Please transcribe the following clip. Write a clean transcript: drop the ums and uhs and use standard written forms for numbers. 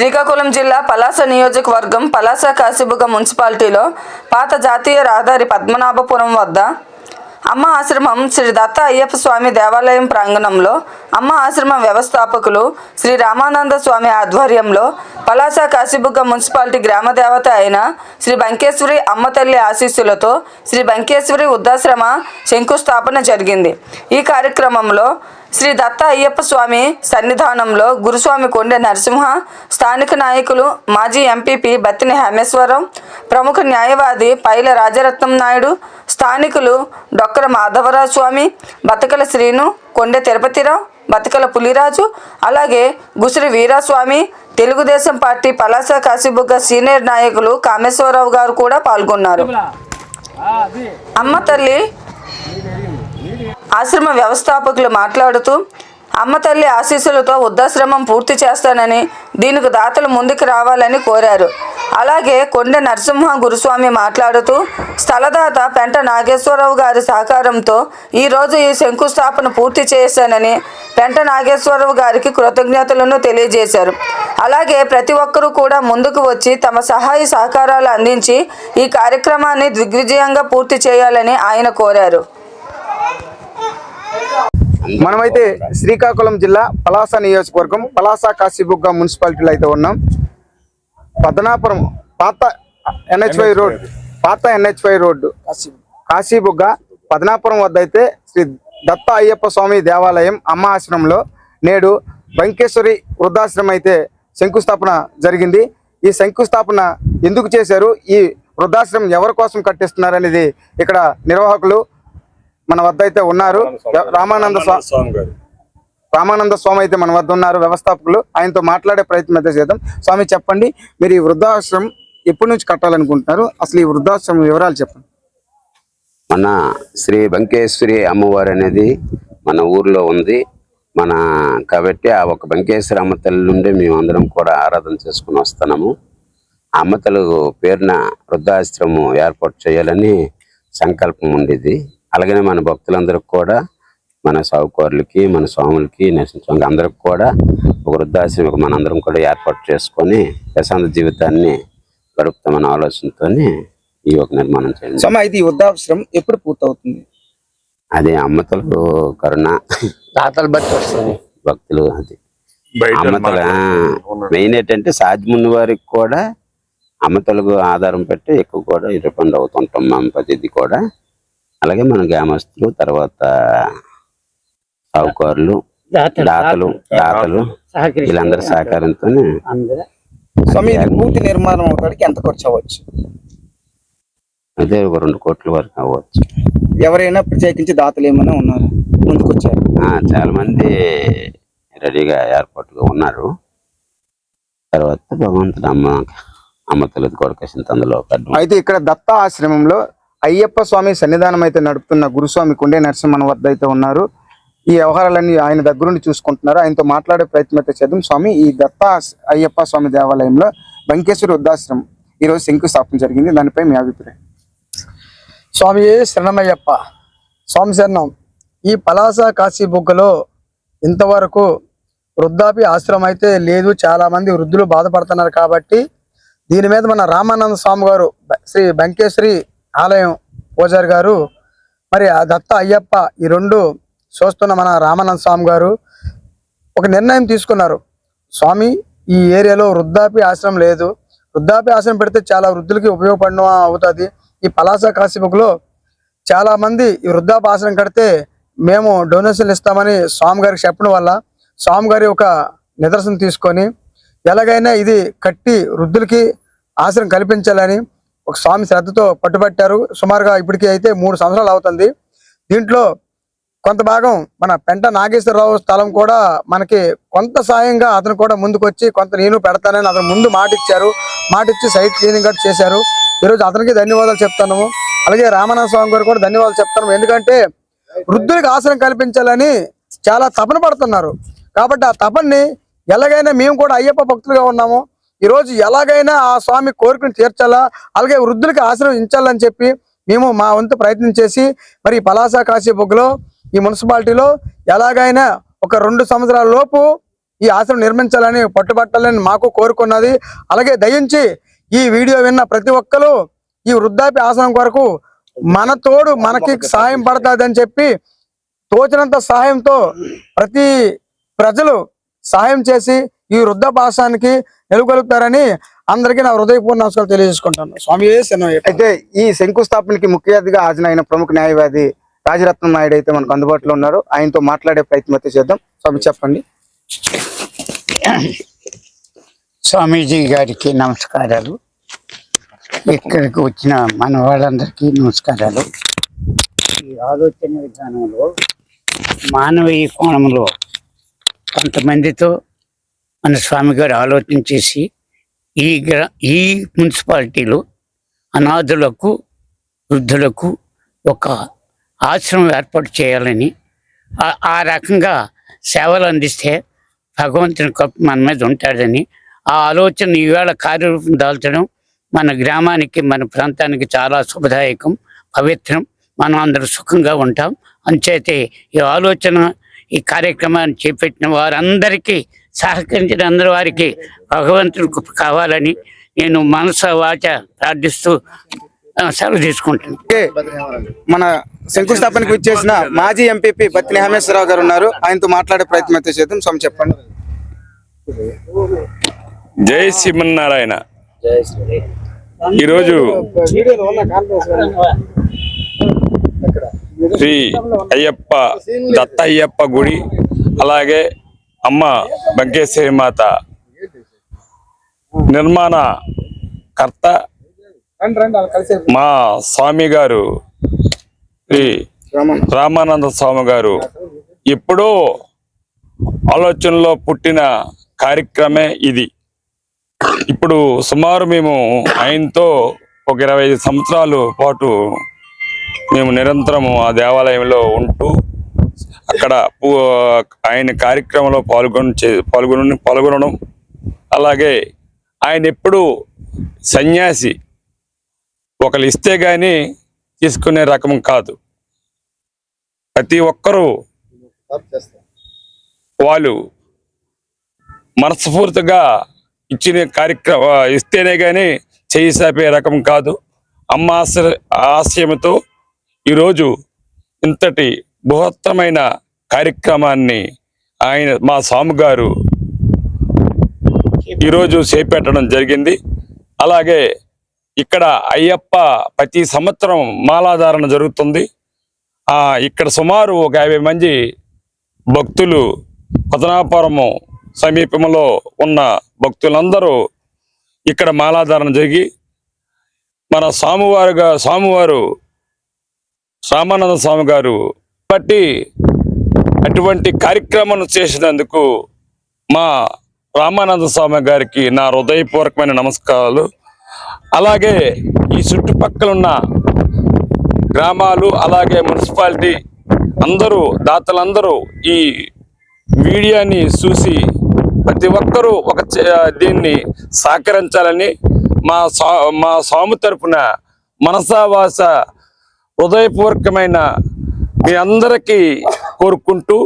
శ్రీకాకుళం జిల్లా పలాస నియోజకవర్గం పలాస కాశీబుగ్గ మున్సిపాలిటీలో పాత జాతీయ రహదారి పద్మనాభపురం వద్ద అమ్మ ఆశ్రమం శ్రీ దత్త అయ్యప్ప స్వామి దేవాలయం ప్రాంగణంలో అమ్మ ఆశ్రమం వ్యవస్థాపకులు శ్రీ రామానంద స్వామి ఆధ్వర్యంలో పలాస కాశీబుగ్గ మున్సిపాలిటీ గ్రామ దేవత అయిన శ్రీ బంకేశ్వరి అమ్మ తల్లి ఆశీస్సులతో శ్రీ బంకేశ్వరి వృద్ధాశ్రమ శంకుస్థాపన జరిగింది. ఈ కార్యక్రమంలో శ్రీ దత్త అయ్యప్ప స్వామి సన్నిధానంలో గురుస్వామి కొండె నరసింహ, స్థానిక నాయకులు మాజీ ఎంపీపీ బత్తిని హేమేశ్వరరావు, ప్రముఖ న్యాయవాది పైల రాజరత్నం నాయుడు, స్థానికులు డొక్కర మాధవరాజు స్వామి, బతకల శ్రీను, కొండె తిరుపతిరావు, బతకల పులిరాజు, అలాగే గుసిరి వీరాస్వామి, తెలుగుదేశం పార్టీ పలాస కాశీబుగ్గ సీనియర్ నాయకులు కామేశ్వరరావు గారు కూడా పాల్గొన్నారు. అమ్మ తల్లి ఆశ్రమ వ్యవస్థాపకులు మాట్లాడుతూ అమ్మ తల్లి ఆశీస్సులతో వృద్ధాశ్రమం పూర్తి చేస్తానని, దీనికి దాతలు ముందుకు రావాలని కోరారు. అలాగే కొండె నరసింహ గురుస్వామి మాట్లాడుతూ స్థలదాత పెంట నాగేశ్వరరావు గారి సహకారంతో ఈరోజు ఈ శంకుస్థాపన పూర్తి చేశానని పెంట నాగేశ్వరరావు గారికి కృతజ్ఞతలను తెలియజేశారు. అలాగే ప్రతి ఒక్కరూ కూడా ముందుకు వచ్చి తమ సహాయ సహకారాలు అందించి ఈ కార్యక్రమాన్ని దిగ్విజయంగా పూర్తి చేయాలని ఆయన కోరారు. మనమైతే శ్రీకాకుళం జిల్లా పలాస నియోజకవర్గం పలాస కాశీబుగ్గ మున్సిపాలిటీలో అయితే ఉన్నాం. పద్మనాపురం పాత NH5 రోడ్డు కాశీబుగ్గ పద్మనాపురం వద్ద అయితే శ్రీ దత్త అయ్యప్ప స్వామి దేవాలయం అమ్మ ఆశ్రమంలో నేడు బంకేశ్వరి వృద్ధాశ్రమం అయితే శంకుస్థాపన జరిగింది. ఈ శంకుస్థాపన ఎందుకు చేశారు, ఈ వృద్ధాశ్రమం ఎవరి కోసం కట్టిస్తున్నారు అనేది ఇక్కడ నిర్వాహకులు మన వద్ద అయితే ఉన్నారు. రామానంద స్వామి అయితే మన వద్ద ఉన్నారు, వ్యవస్థాపకులు. ఆయనతో మాట్లాడే ప్రయత్నం అయితే చేద్దాం. స్వామి, చెప్పండి, మీరు ఈ వృద్ధాశ్రమం ఎప్పటి నుంచి కట్టాలనుకుంటున్నారు? అసలు ఈ వృద్ధాశ్రమం వివరాలు చెప్పండి. మన శ్రీ బంకేశ్వరి అమ్మవారు అనేది మన ఊర్లో ఉంది. కాబట్టి ఆ ఒక బంకేశ్వరి అమ్మతల్లి నుండి మేము అందరం కూడా ఆరాధన చేసుకుని వస్తున్నాము. ఆ అమ్మతలు పేరున వృద్ధాశ్రమం ఏర్పాటు చేయాలని సంకల్పం ఉండేది. అలాగనే మన భక్తులందరికి కూడా, మన సావుకారులకి, మన స్వాములకి, నరసింహస్వామికి అందరికి కూడా ఒక వృద్ధాశ్రమం మనందరం కూడా ఏర్పాటు చేసుకొని ప్రశాంత జీవితాన్ని గడుపుతామన్న ఆలోచనతో ఈ ఒక నిర్మాణం చేయండి. అయితే ఈ వృద్ధాశ్రమం ఎప్పుడు పూర్తవుతుంది? అదే అమ్మతలు కరుణ దాతలు బట్టి వస్తుంది, భక్తులు. అది అమ్మతల మెయిన్ ఏంటంటే సాధ్యమున్న వారికి కూడా అమ్మతలకు ఆధారం పెట్టి ఎక్కువ కూడా రిఫండ్ అవుతుంటాం మేము ప్రతిదీ కూడా. అలాగే మన గ్రామస్తులు, తర్వాత సావుకారులు, దాతలు వీళ్ళందరి సహకారంతో పూర్తి నిర్మాణం అవడానికి ఎంత ఖర్చు అవ్వచ్చు? అదే ఒక 2 కోట్ల వరకు అవ్వచ్చు. ఎవరైనా ప్రత్యేకించి దాతలు ఏమైనా ఉన్నారు ముందుకు వచ్చారు? చాలా మంది రెడీగా ఏర్పాటుగా ఉన్నారు. తర్వాత భగవంతుడు అమ్మతలది కొడుకేసింది అందులో. అయితే ఇక్కడ దత్త ఆశ్రమంలో అయ్యప్ప స్వామి సన్నిధానం అయితే నడుపుతున్న గురుస్వామి కొండే నరసింహన్ వద్ద అయితే ఉన్నారు. ఈ వ్యవహారాలన్నీ ఆయన దగ్గరుండి చూసుకుంటున్నారు. ఆయనతో మాట్లాడే ప్రయత్నం అయితే చేద్దాం. స్వామి, ఈ దత్త అయ్యప్ప స్వామి దేవాలయంలో బంకేశ్వరి వృద్ధాశ్రమం ఈరోజు శంకుస్థాపన జరిగింది, దానిపై మీ అభిప్రాయం? స్వామి శరణమయ్యప్ప, స్వామి శరణం. ఈ పలాస కాశీబుగ్గలో ఇంతవరకు వృద్ధాప్య ఆశ్రమం అయితే లేదు. చాలా మంది వృద్ధులు బాధపడుతున్నారు. కాబట్టి దీని మీద మన రామానంద స్వామి గారు, శ్రీ బంకేశ్వరి ఆలయం పూజారి గారు, మరి ఆ దత్త అయ్యప్ప, ఈ రెండు చూస్తున్న మన రామానంద స్వామి గారు ఒక నిర్ణయం తీసుకున్నారు. స్వామి, ఈ ఏరియాలో వృద్ధాప్య ఆశ్రమం లేదు, వృద్ధాప్య ఆశ్రమం పెడితే చాలా వృద్ధులకి ఉపయోగపడడం అవుతుంది. ఈ పలాస కాశీబుగ్గలో చాలా మంది ఈ వృద్ధాప్య ఆశ్రమం కడితే మేము డొనేషన్లు ఇస్తామని స్వామి గారికి చెప్పడం వల్ల స్వామి గారి ఒక నిదర్శనం తీసుకొని ఎలాగైనా ఇది కట్టి వృద్ధులకి ఆశ్రమం కల్పించాలని ఒక స్వామి శ్రద్ధతో పట్టుబట్టారు. సుమారుగా ఇప్పటికీ అయితే 3 సంవత్సరాలు అవుతుంది. దీంట్లో కొంత భాగం మన పెంట నాగేశ్వరరావు స్థలం కూడా మనకి కొంత సాయంగా అతను కూడా ముందుకు వచ్చి కొంత నేను పెడతానని అతను ముందు మాటిచ్చి సైట్ క్లీనింగ్ కూడా చేశారు. ఈరోజు అతనికి ధన్యవాదాలు చెప్తాను. అలాగే రామానంద స్వామి గారు కూడా ధన్యవాదాలు చెప్తాను. ఎందుకంటే వృద్ధులకు ఆశ్రయం కల్పించాలని చాలా తపన పడుతున్నారు. కాబట్టి ఆ తపన్ని ఎలాగైనా మేము కూడా అయ్యప్ప భక్తులుగా ఉన్నాము. ఈరోజు ఎలాగైనా ఆ స్వామి కోరికను తీర్చాలా, అలాగే వృద్ధులకి ఆశ్రయించాలని చెప్పి మేము మా వంతు ప్రయత్నం చేసి మరి పలాస కాశీబుగ్గలో ఈ మున్సిపాలిటీలో ఎలాగైనా ఒక 2 సంవత్సరాల లోపు ఈ ఆశ్రమం నిర్మించాలని పట్టుబట్టాలని మాకు కోరుకున్నది. అలాగే దయించి ఈ వీడియో విన్న ప్రతి ఒక్కరు ఈ వృద్ధాప్య ఆశ్రమం కొరకు మన తోడు మనకి సహాయం పడుతుందని చెప్పి తోచినంత సహాయంతో ప్రతి ప్రజలు సహాయం చేసి ఈ వృద్ధాపాసానికి నెలకొల్పుతారని అందరికీ నా హృదయపూర్ణ నమస్కారం తెలియజేసుకుంటాను. స్వామి అయితే ఈ శంకుస్థాపనకి ముఖ్య అతిథిగా హాజరైన ప్రముఖ న్యాయవాది రాజరత్నం నాయుడు అయితే మనకు అందుబాటులో ఉన్నారు. ఆయనతో మాట్లాడే ప్రయత్నం అయితే చేద్దాం. స్వామి చెప్పండి. స్వామీజీ గారికి నమస్కారాలు. ఇక్కడికి వచ్చిన మన వాళ్ళందరికీ నమస్కారాలు. ఈ ఆలోచన విధానంలో మానవీయ కోణంలో కొంతమందితో మన స్వామి గారు ఆలోచన చేసి ఈ మున్సిపాలిటీలో అనాథులకు వృద్ధులకు ఒక ఆశ్రమం ఏర్పాటు చేయాలని ఆ రకంగా సేవలు అందిస్తే భగవంతుని కృప మన మీద ఉంటాడని ఆ ఆలోచన ఈవేళ కార్యరూపం దాల్చడం మన గ్రామానికి మన ప్రాంతానికి చాలా శుభదాయకం, పవిత్రం. మనం అందరూ సుఖంగా ఉంటాం. అంచేతే ఈ ఆలోచన ఈ కార్యక్రమాన్ని చేపట్టిన వారందరికీ సహకరించిన అందరి వారికి భగవంతుడి కృప కావాలని నేను మనస వాచ ప్రార్థిస్తూ సెలవు తీసుకుంటాను. మన శంకుస్థాపనకు ఇచ్చేసిన మాజీ ఎంపీపీ బత్తిని హేమేశ్వరరావు గారు ఉన్నారు. ఆయనతో మాట్లాడే ప్రయత్నం అయితే చేద్దాం. స్వామి చెప్పండి. జై శ్రీమన్నారాయణ. ఈరోజు శ్రీ అయ్యప్ప దత్త అయ్యప్ప గుడి అలాగే అమ్మ బంకేశ్వరి మాత నిర్మాణ కర్త మా స్వామి గారు శ్రీ రామానంద స్వామి గారు ఎప్పుడో ఆలోచనలో పుట్టిన కార్యక్రమే ఇది. ఇప్పుడు సుమారు మేము ఆయనతో ఒక 25 సంవత్సరాల పాటు మేము నిరంతరము ఆ దేవాలయంలో ఉంటూ అక్కడ ఆయన కార్యక్రమంలో పాల్గొనడం అలాగే ఆయన ఎప్పుడు సన్యాసి ఒకరు ఇస్తే గాని తీసుకునే రకం కాదు. ప్రతి ఒక్కరూ వాళ్ళు మనస్ఫూర్తిగా ఇచ్చిన ఇస్తేనే గాని చేయి సాపే రకం కాదు. అమ్మ ఆశయంతో ఈరోజు ఇంతటి బృహత్తమైన కార్యక్రమాన్ని మా స్వామి గారు ఈరోజు చేపట్టడం జరిగింది. అలాగే ఇక్కడ అయ్యప్ప ప్రతి సంవత్సరం మాలాధారణ జరుగుతుంది. ఇక్కడ సుమారు ఒక 50 మంది భక్తులు పద్మనాభపురము సమీపంలో ఉన్న భక్తులందరూ ఇక్కడ మాలాధారణ జరిగి మన స్వామివారు రామానంద స్వామి గారు బట్టి అటువంటి కార్యక్రమం చేసినందుకు మా రామానంద స్వామి గారికి నా హృదయపూర్వకమైన నమస్కారాలు. అలాగే ఈ చుట్టుపక్కల ఉన్న గ్రామాలు అలాగే మున్సిపాలిటీ అందరూ దాతలందరూ ఈ వీడియోని చూసి ప్రతి ఒక్కరూ దీన్ని సహకరించాలని మా స్వామి తరపున మనసావాస హృదయపూర్వకమైన మీ అందరికీ కోరుకుంటూ